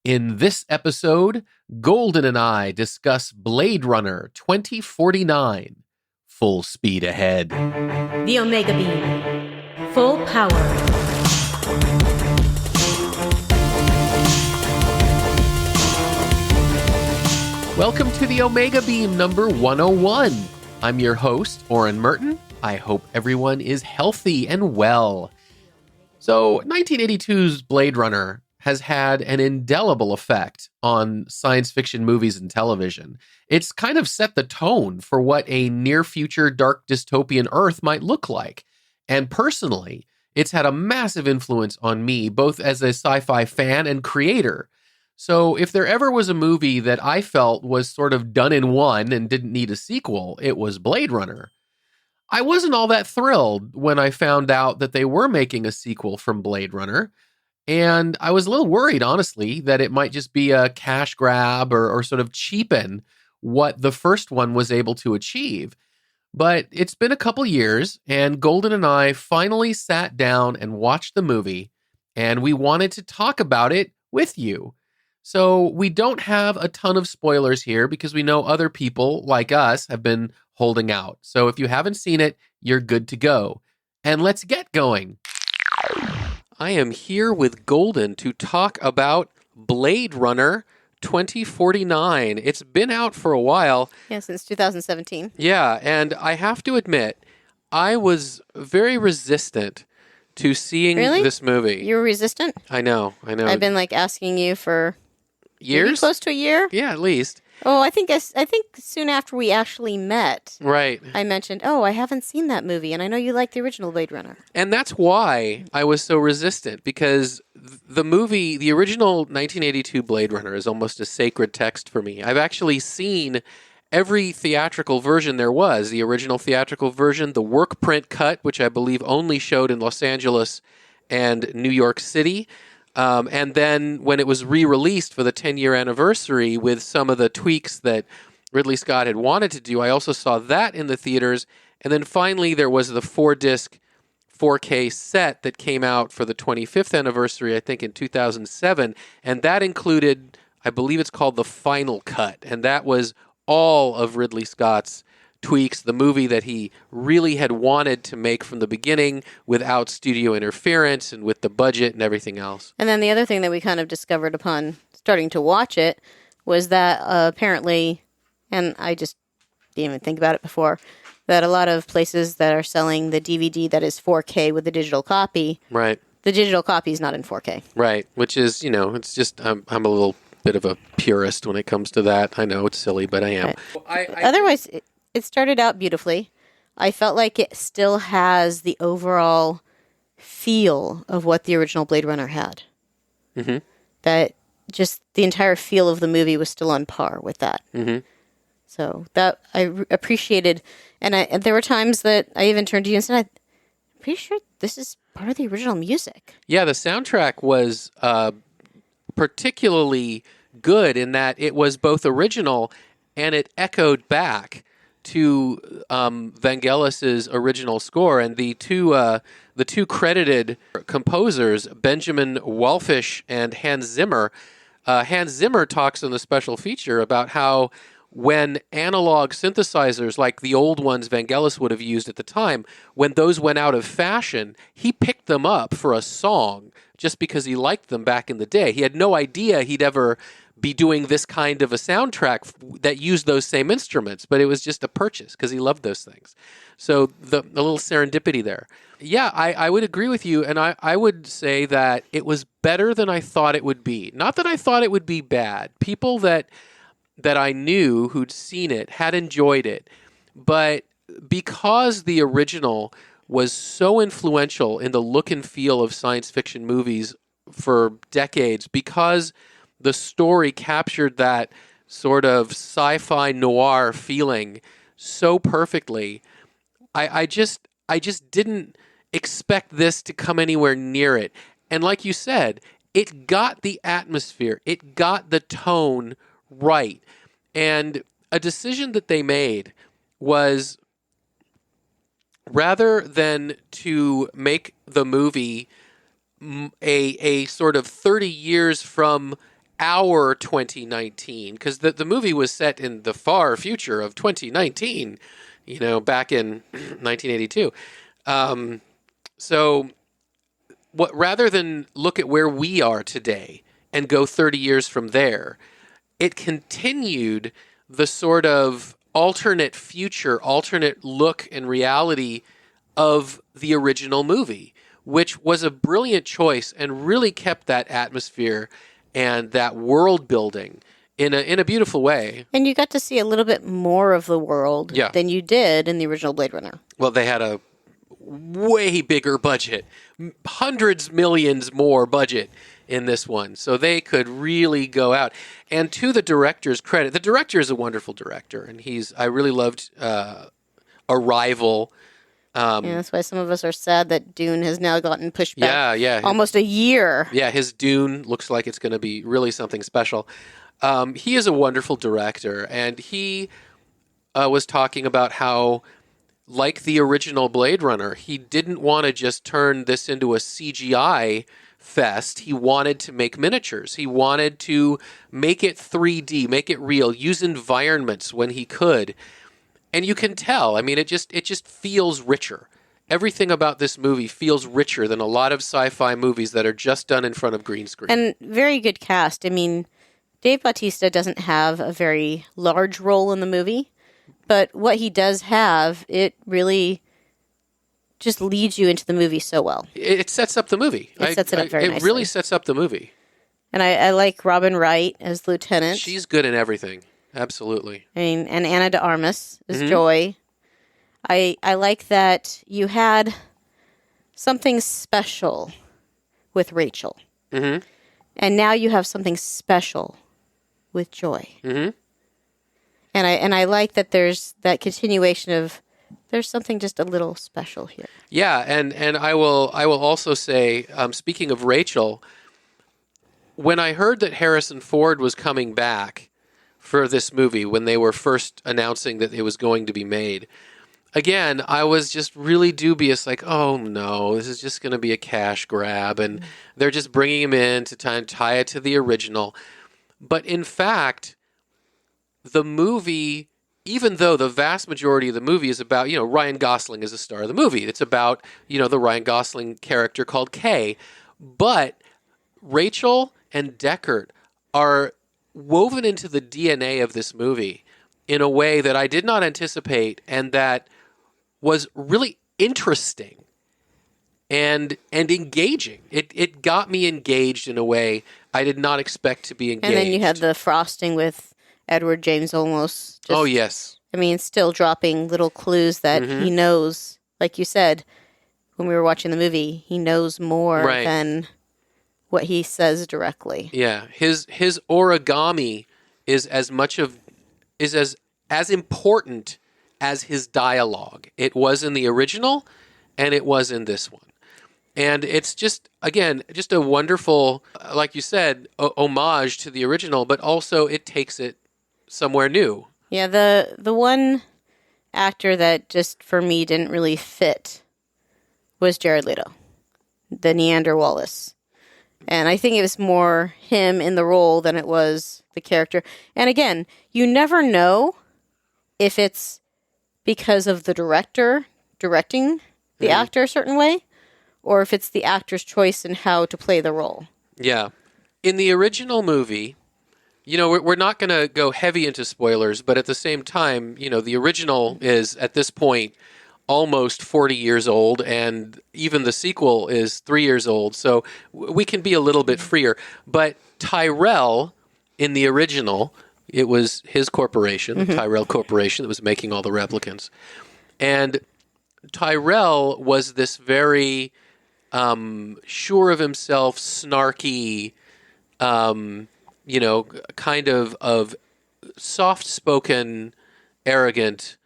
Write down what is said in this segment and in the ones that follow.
In this episode, Golden and I discuss Blade Runner 2049. Full speed ahead. The Omega Beam. Full power. Welcome to the Omega Beam number 101. I'm your host, Oren Merton. I hope everyone is healthy and well. So, 1982's Blade Runner has had an indelible effect on science fiction movies and television. It's kind of set the tone for what a near-future dark dystopian Earth might look like. And personally, it's had a massive influence on me, both as a sci-fi fan and creator. So if there ever was a movie that I felt was sort of done in one and didn't need a sequel, it was Blade Runner. I wasn't all that thrilled when I found out that they were making a sequel from Blade Runner. And I was a little worried, honestly, that it might just be a cash grab or sort of cheapen what the first one was able to achieve. But it's been a couple years, and Golden and I finally sat down and watched the movie, and we wanted to talk about it with you. So we don't have a ton of spoilers here because we know other people like us have been holding out. So if you haven't seen it, you're good to go. And let's get going. I am here with Golden to talk about Blade Runner 2049. It's been out for a while. Yeah, since 2017. Yeah, and I have to admit, I was very resistant to seeing this movie. You were resistant? I know. I've been asking you for years? Maybe close to a year? Yeah, at least. Oh, I think soon after we actually met, right, I mentioned, I haven't seen that movie, and I know you like the original Blade Runner. And that's why I was so resistant, because the movie, the original 1982 Blade Runner, is almost a sacred text for me. I've actually seen every theatrical version there was, the original theatrical version, the work print cut, which I believe only showed in Los Angeles and New York City. And then when it was re-released for the 10-year anniversary with some of the tweaks that Ridley Scott had wanted to do, I also saw that in the theaters. And then finally there was the 4-disc 4K set that came out for the 25th anniversary, I think in 2007. And that included, I believe it's called the Final Cut. And that was all of Ridley Scott's tweaks, the movie that he really had wanted to make from the beginning without studio interference and with the budget and everything else. And then the other thing that we kind of discovered upon starting to watch it was that apparently, and I just didn't even think about it before, that a lot of places that are selling the DVD that is 4K with the digital copy, right? The digital copy is not in 4K. Right, which is, it's just, I'm a little bit of a purist when it comes to that. I know it's silly, but I am. Right. Otherwise, it started out beautifully. I felt like it still has the overall feel of what the original Blade Runner had. Mm-hmm. That just the entire feel of the movie was still on par with that. Mm-hmm. So that I appreciated. And there were times that I even turned to you and said, I'm pretty sure this is part of the original music. Yeah, the soundtrack was particularly good in that it was both original and it echoed back to Vangelis's original score, and the two credited composers, Benjamin Wallfisch and Hans Zimmer. Hans Zimmer talks in the special feature about how when analog synthesizers like the old ones Vangelis would have used at the time, when those went out of fashion, he picked them up for a song just because he liked them back in the day. He had no idea he'd ever be doing this kind of a soundtrack that used those same instruments, but it was just a purchase because he loved those things. So the little serendipity there. Yeah, I would agree with you, and I would say that it was better than I thought it would be. Not that I thought it would be bad. People that I knew who'd seen it had enjoyed it, but because the original was so influential in the look and feel of science fiction movies for decades, because the story captured that sort of sci-fi noir feeling so perfectly, I just didn't expect this to come anywhere near it. And like you said, it got the atmosphere, it got the tone right. And a decision that they made was, rather than to make the movie a sort of 30 years from our 2019, because the movie was set in the far future of 2019, back in 1982. So rather than look at where we are today and go 30 years from there, it continued the sort of alternate future, alternate look and reality of the original movie, which was a brilliant choice and really kept that atmosphere and that world building in a beautiful way. And you got to see a little bit more of the world than you did in the original Blade Runner. Well, they had a way bigger budget, hundreds millions more budget in this one, so they could really go out. And to the director's credit, the director is a wonderful director, and I really loved Arrival. That's why some of us are sad that Dune has now gotten pushed back almost a year. Yeah, his Dune looks like it's going to be really something special. He is a wonderful director, and he was talking about how, like the original Blade Runner, he didn't want to just turn this into a CGI fest. He wanted to make miniatures. He wanted to make it 3D, make it real, use environments when he could. And you can tell. I mean, it just feels richer. Everything about this movie feels richer than a lot of sci-fi movies that are just done in front of green screen. And very good cast. I mean, Dave Bautista doesn't have a very large role in the movie, but what he does have, it really just leads you into the movie so well. It sets up the movie. It sets it up very nicely. It really sets up the movie. And I like Robin Wright as Lieutenant. She's good in everything. Absolutely. I mean, and Ana de Armas is Joy. I like that you had something special with Rachel. Mm-hmm. And now you have something special with Joy. Mm-hmm. And I like that there's that continuation of there's something just a little special here. Yeah, and I will also say, speaking of Rachel, when I heard that Harrison Ford was coming back for this movie, when they were first announcing that it was going to be made, again, I was just really dubious, like, oh no, this is just going to be a cash grab, and they're just bringing him in to tie it to the original. But in fact, the movie, even though the vast majority of the movie is about, Ryan Gosling is the star of the movie. It's about, the Ryan Gosling character called Kay. But Rachel and Deckard are woven into the DNA of this movie in a way that I did not anticipate, and that was really interesting and engaging. It got me engaged in a way I did not expect to be engaged. And then you had the frosting with Edward James Olmos. Oh, yes. I mean, still dropping little clues that he knows, like you said, when we were watching the movie, he knows more than what he says directly. Yeah. His origami is as important as his dialogue. It was in the original, and it was in this one. And it's just a wonderful, like you said, homage to the original, but also it takes it somewhere new. Yeah, the one actor that just, for me, didn't really fit was Jared Leto, the Neander Wallace. And I think it was more him in the role than it was the character. And again, you never know if it's because of the director directing the actor a certain way, or if it's the actor's choice in how to play the role. Yeah. In the original movie, we're not going to go heavy into spoilers, but at the same time, the original is, at this point, almost 40 years old, and even the sequel is 3 years old, so we can be a little bit freer. But Tyrell, in the original, it was his corporation, the Tyrell Corporation, that was making all the replicants. And Tyrell was this very sure of himself, snarky, kind of soft-spoken, arrogant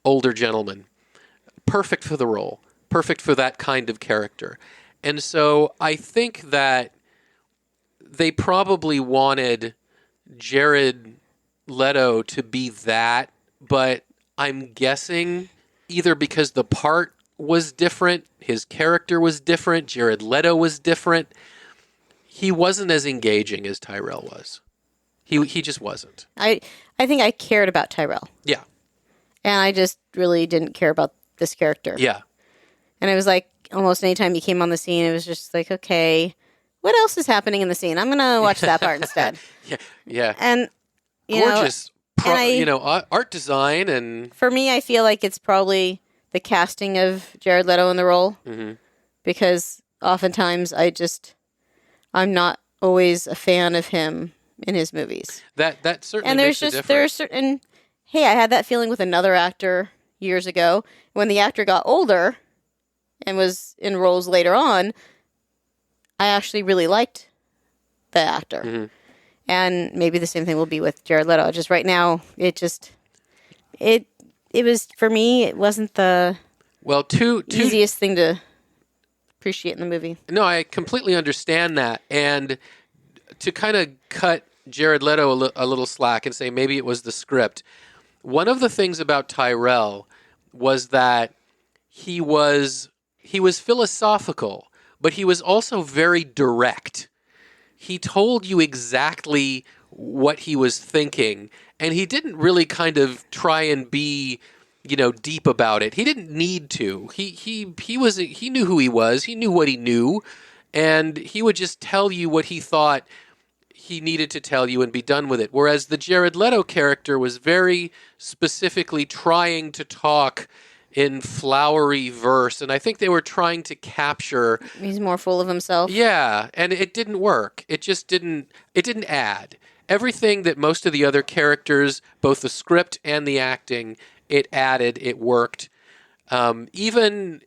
older gentleman. Perfect for the role. Perfect for that kind of character. And so I think that they probably wanted Jared Leto to be that, but I'm guessing either because the part was different, his character was different, Jared Leto was different, he wasn't as engaging as Tyrell was. He just wasn't. I think I cared about Tyrell, Yeah. and I just really didn't care about this character. Yeah. And it was like almost any time he came on the scene, it was just like, okay, what else is happening in the scene? I'm gonna watch that part instead. Yeah. Yeah. And Gorgeous, and art design and for me, I feel like it's probably the casting of Jared Leto in the role, because oftentimes I'm not always a fan of him in his movies. that certainly And makes a difference. there's certain. Hey, I had that feeling with another actor years ago when the actor got older and was in roles later on. I actually really liked the actor. And maybe the same thing will be with Jared Leto. Just right now, it was, for me, it wasn't the easiest thing to appreciate in the movie. No, I completely understand that. And to kind of cut Jared Leto a little slack and say maybe it was the script, one of the things about Tyrell was that he was philosophical, but he was also very direct. He told you exactly what he was thinking, and he didn't really kind of try and be, deep about it. He didn't need to. He knew who he was. He knew what he knew, and he would just tell you what he thought he needed to tell you and be done with it. Whereas the Jared Leto character was very specifically trying to talk in flowery verse, and I think they were trying to capture. He's more full of himself. Yeah, and it didn't work. It just didn't. It didn't add everything that most of the other characters, both the script and the acting, it added. It worked. Even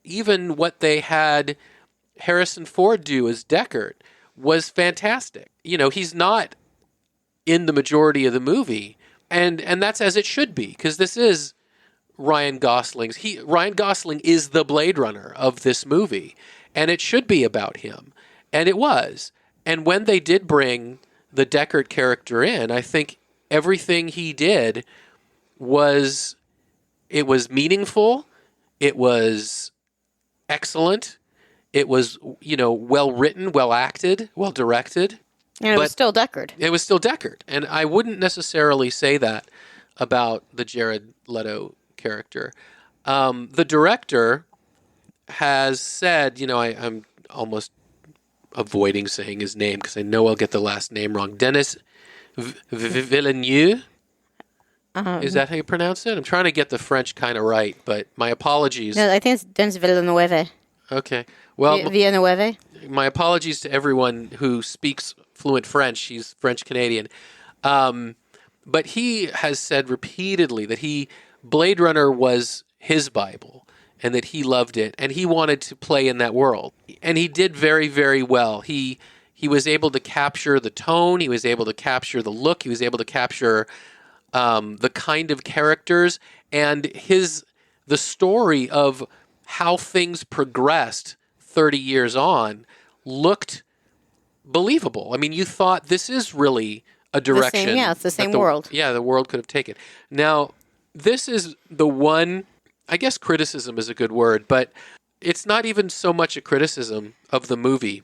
what they had Harrison Ford do as Deckard was fantastic. He's not in the majority of the movie, and that's as it should be, because this is Ryan Gosling's. Ryan Gosling is the Blade Runner of this movie, and it should be about him, and it was. And when they did bring the Deckard character in, I think everything he did was meaningful, it was excellent, it was well written, well acted, well directed. And it was still Deckard. It was still Deckard, and I wouldn't necessarily say that about the Jared Leto character. The director has said, I'm almost avoiding saying his name because I know I'll get the last name wrong. Denis Villeneuve. Is that how you pronounce it? I'm trying to get the French kind of right, but my apologies. No, I think it's Denis Villeneuve. Okay. Well, Villeneuve. My apologies to everyone who speaks fluent French. He's French-Canadian. But he has said repeatedly that Blade Runner was his Bible and that he loved it and he wanted to play in that world. And he did very, very well. He was able to capture the tone. He was able to capture the look. He was able to capture the kind of characters and the story of how things progressed 30 years on looked believable. I mean, you thought this is really a direction. It's the same world. Yeah, the world could have taken. Now, this is the one, I guess criticism is a good word, but it's not even so much a criticism of the movie.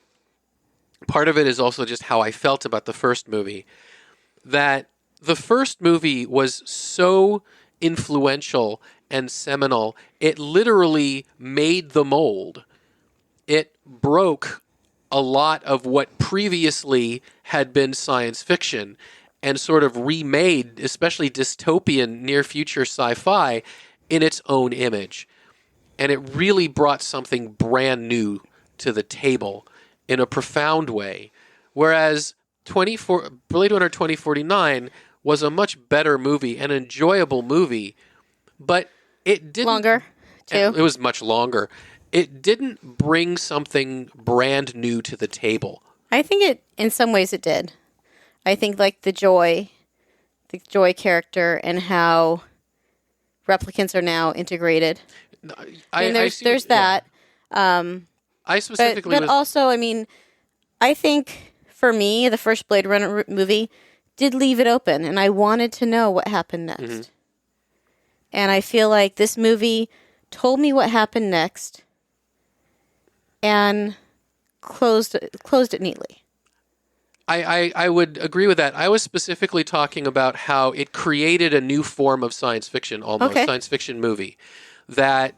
Part of it is also just how I felt about the first movie. That the first movie was so influential and seminal, it literally made the mold. It broke a lot of what previously had been science fiction and sort of remade, especially dystopian near-future sci-fi, in its own image. And it really brought something brand new to the table in a profound way. Whereas Blade Runner 2049 was a much better movie, an enjoyable movie, but it didn't... Longer, too. It was much longer. It didn't bring something brand new to the table. I think in some ways it did. I think like the Joy character and how replicants are now integrated. There's that. I specifically but also, I mean, I think for me, the first Blade Runner movie did leave it open, and I wanted to know what happened next. Mm-hmm. And I feel like this movie told me what happened next and closed it neatly. I would agree with that. I was specifically talking about how it created a new form of science fiction, almost Okay. science fiction movie, that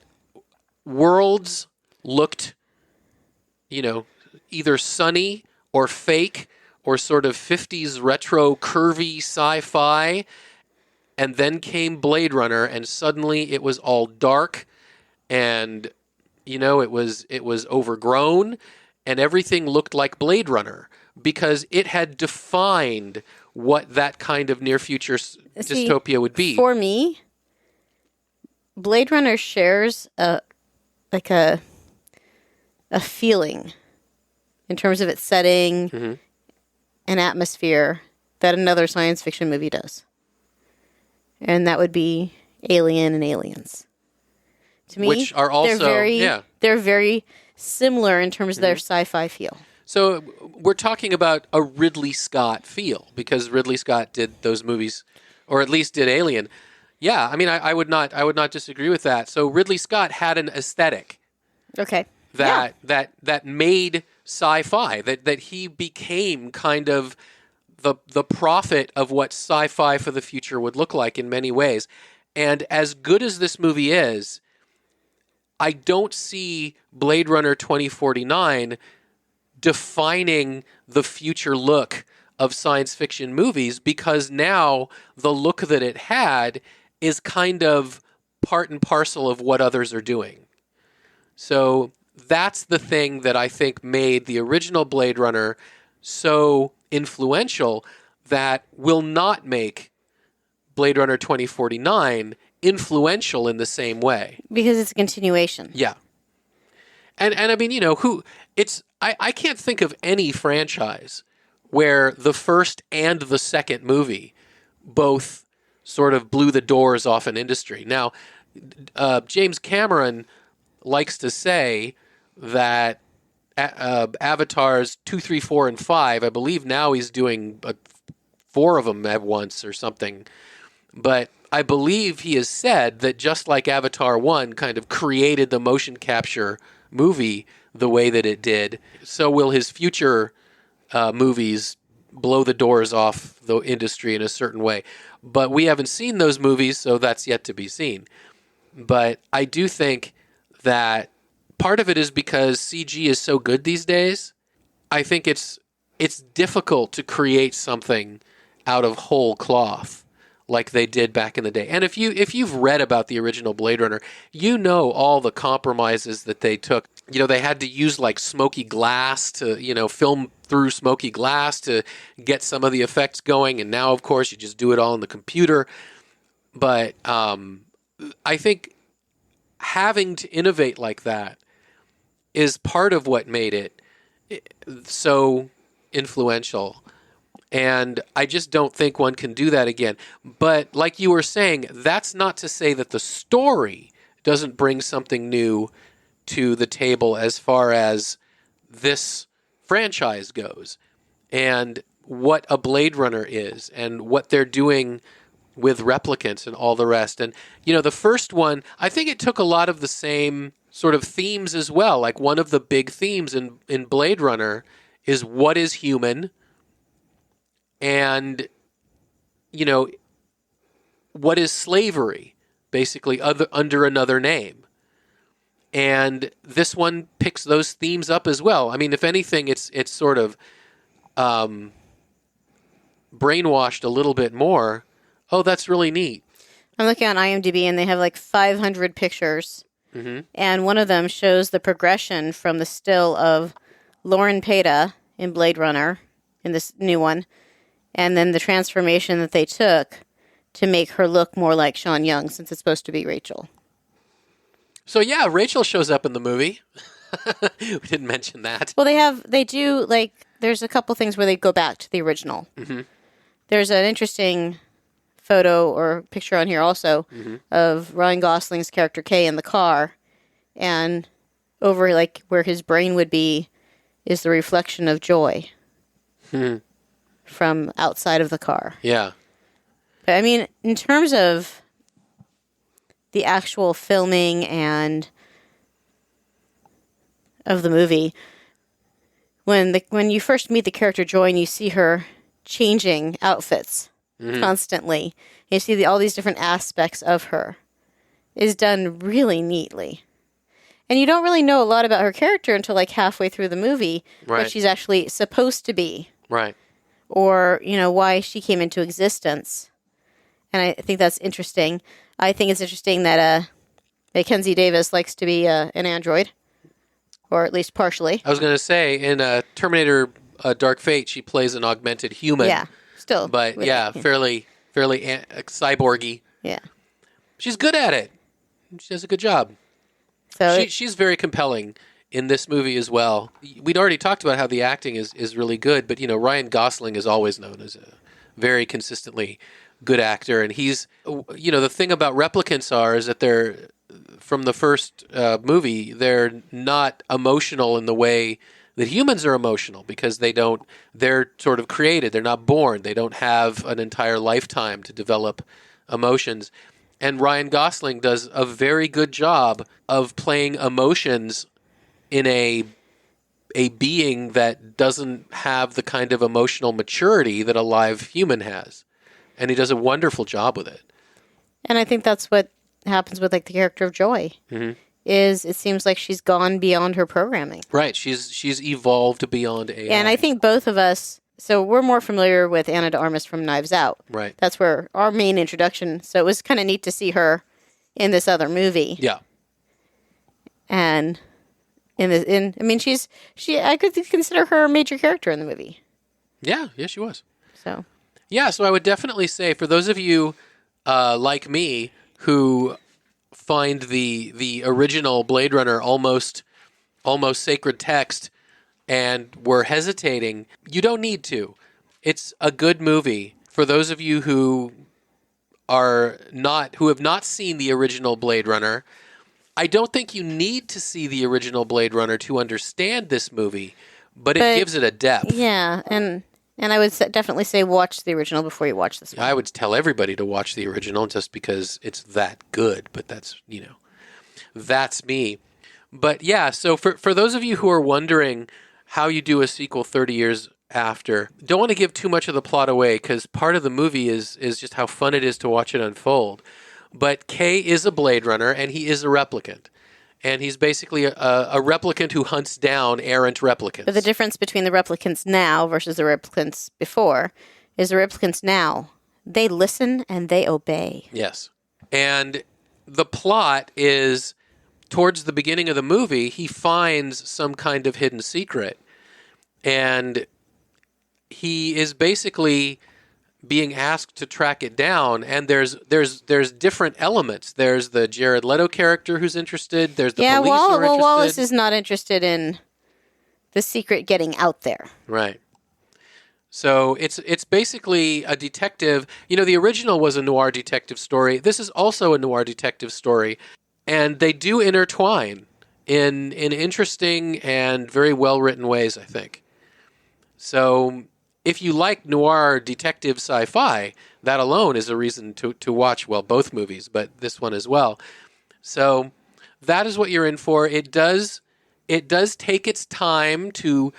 worlds looked, either sunny or fake or sort of 50s retro curvy sci-fi, and then came Blade Runner, and suddenly it was all dark, and it was overgrown, and everything looked like Blade Runner because it had defined what that kind of near future dystopia would be. For me, Blade Runner shares a feeling in terms of its setting and atmosphere that another science fiction movie does. And that would be Alien and Aliens. To me, Which are also they're very similar in terms of their sci-fi feel. So we're talking about a Ridley Scott feel because Ridley Scott did those movies, or at least did Alien. Yeah, I mean, I would not disagree with that. So Ridley Scott had an aesthetic Okay. that made sci-fi, that he became kind of the prophet of what sci-fi for the future would look like in many ways. And as good as this movie is, I don't see Blade Runner 2049 defining the future look of science fiction movies, because now the look that it had is kind of part and parcel of what others are doing. So that's the thing that I think made the original Blade Runner so influential that will not make Blade Runner 2049 influential in the same way. Because it's a continuation. Yeah. And I mean, I can't think of any franchise where the first and the second movie both sort of blew the doors off an industry. Now, James Cameron likes to say that Avatars 2, 3, 4, and 5, I believe now he's doing 4 of them at once or something. But I believe he has said that just like Avatar 1 kind of created the motion capture movie the way that it did, so will his future movies blow the doors off the industry in a certain way. But we haven't seen those movies, so that's yet to be seen. But I do think that part of it is because CG is so good these days. I think it's difficult to create something out of whole cloth like they did back in the day. And if you've read about the original Blade Runner, you know all the compromises that they took. They had to use like smoky glass to, film through smoky glass to get some of the effects going. And now, of course, you just do it all in the computer. But I think having to innovate like that is part of what made it so influential. And I just don't think one can do that again. But like you were saying, that's not to say that the story doesn't bring something new to the table as far as this franchise goes, and what a Blade Runner is, and what they're doing with replicants and all the rest. And, the first one, I think it took a lot of the same sort of themes as well. Like one of the big themes in Blade Runner is what is human, and, what is slavery, basically under another name. And this one picks those themes up as well. I mean, if anything, it's sort of brainwashed a little bit more. Oh, that's really neat. I'm looking on IMDb, and they have like 500 pictures. Mm-hmm. And one of them shows the progression from the still of Lauren Peta in Blade Runner, in this new one, and then the transformation that they took to make her look more like Sean Young, since it's supposed to be Rachel. So yeah, Rachel shows up in the movie. We didn't mention that. Well, there's a couple things where they go back to the original. Mm-hmm. There's an interesting photo or picture on here also of Ryan Gosling's character Kay in the car, and over like where his brain would be is the reflection of Joy from outside of the car. Yeah. But I mean, in terms of the actual filming and of the movie, when you first meet the character Joy and you see her changing outfits constantly, you see all these different aspects of her, is done really neatly. And you don't really know a lot about her character until like halfway through the movie, Right. what she's actually supposed to be, Right. or why she came into existence. And I think that's interesting. I think it's interesting that Mackenzie Davis likes to be an android, or at least partially. I was going to say, in Terminator Dark Fate, she plays an augmented human. Yeah, still. But fairly cyborgy. Yeah. She's good at it. She does a good job. So She's very compelling in this movie as well. We'd already talked about how the acting is really good, but Ryan Gosling is always known as a very consistently good actor, and he's the thing about replicants is that they're from the first movie, they're not emotional in the way that humans are emotional, because they're sort of created, they're not born, they don't have an entire lifetime to develop emotions. And Ryan Gosling does a very good job of playing emotions in a being that doesn't have the kind of emotional maturity that a live human has. And he does a wonderful job with it. And I think that's what happens with like the character of Joy. Mm-hmm. Is it seems like she's gone beyond her programming. Right. She's evolved beyond AI. And I think both of us, so we're more familiar with Ana de Armas from Knives Out. Right. That's where our main introduction. So it was kind of neat to see her in this other movie. Yeah. And I could consider her a major character in the movie. Yeah, she was. So. Yeah, so I would definitely say, for those of you like me who find the original Blade Runner almost sacred text and were hesitating, you don't need to. It's a good movie. For those of you who have not seen the original Blade Runner, I don't think you need to see the original Blade Runner to understand this movie, but it gives it a depth. Yeah, and I would definitely say watch the original before you watch this one. I would tell everybody to watch the original just because it's that good, but that's me. But yeah, so for those of you who are wondering how you do a sequel 30 years after, don't want to give too much of the plot away, because part of the movie is just how fun it is to watch it unfold. But Kay is a Blade Runner, and he is a replicant. And he's basically a replicant who hunts down errant replicants. But the difference between the replicants now versus the replicants before is the replicants now, they listen and they obey. Yes. And the plot is, towards the beginning of the movie, he finds some kind of hidden secret. And he is basically being asked to track it down, and there's different elements. There's the Jared Leto character who's interested. There's the police who are interested. Wallace is not interested in the secret getting out there. Right. So it's basically a detective. The original was a noir detective story. This is also a noir detective story, and they do intertwine in interesting and very well written ways, I think. So if you like noir detective sci-fi, that alone is a reason to watch, well, both movies, but this one as well. So that is what you're in for. It does take its time to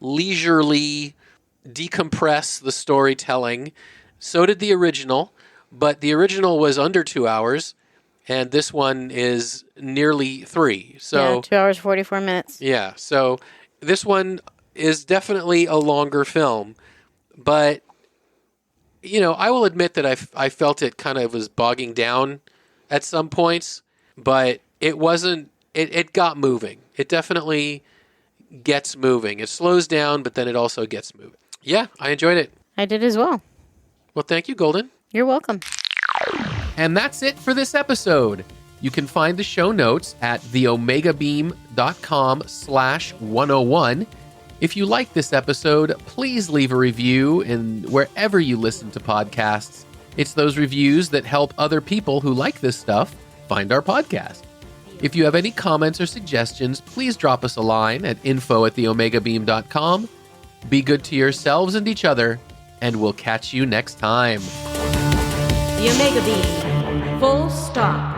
leisurely decompress the storytelling. So did the original, but the original was under 2 hours, and this one is nearly 3. So 2 hours, 44 minutes. Yeah, so this one is definitely a longer film. But, I will admit that I felt it kind of was bogging down at some points, but it wasn't, it got moving. It definitely gets moving. It slows down, but then it also gets moving. Yeah, I enjoyed it. I did as well. Well, thank you, Golden. You're welcome. And that's it for this episode. You can find the show notes at theomegabeam.com/101. If you like this episode, please leave a review in wherever you listen to podcasts. It's those reviews that help other people who like this stuff find our podcast. If you have any comments or suggestions, please drop us a line at info@theomegabeam.com. Be good to yourselves and each other, and we'll catch you next time. The Omega Beam. Full stop.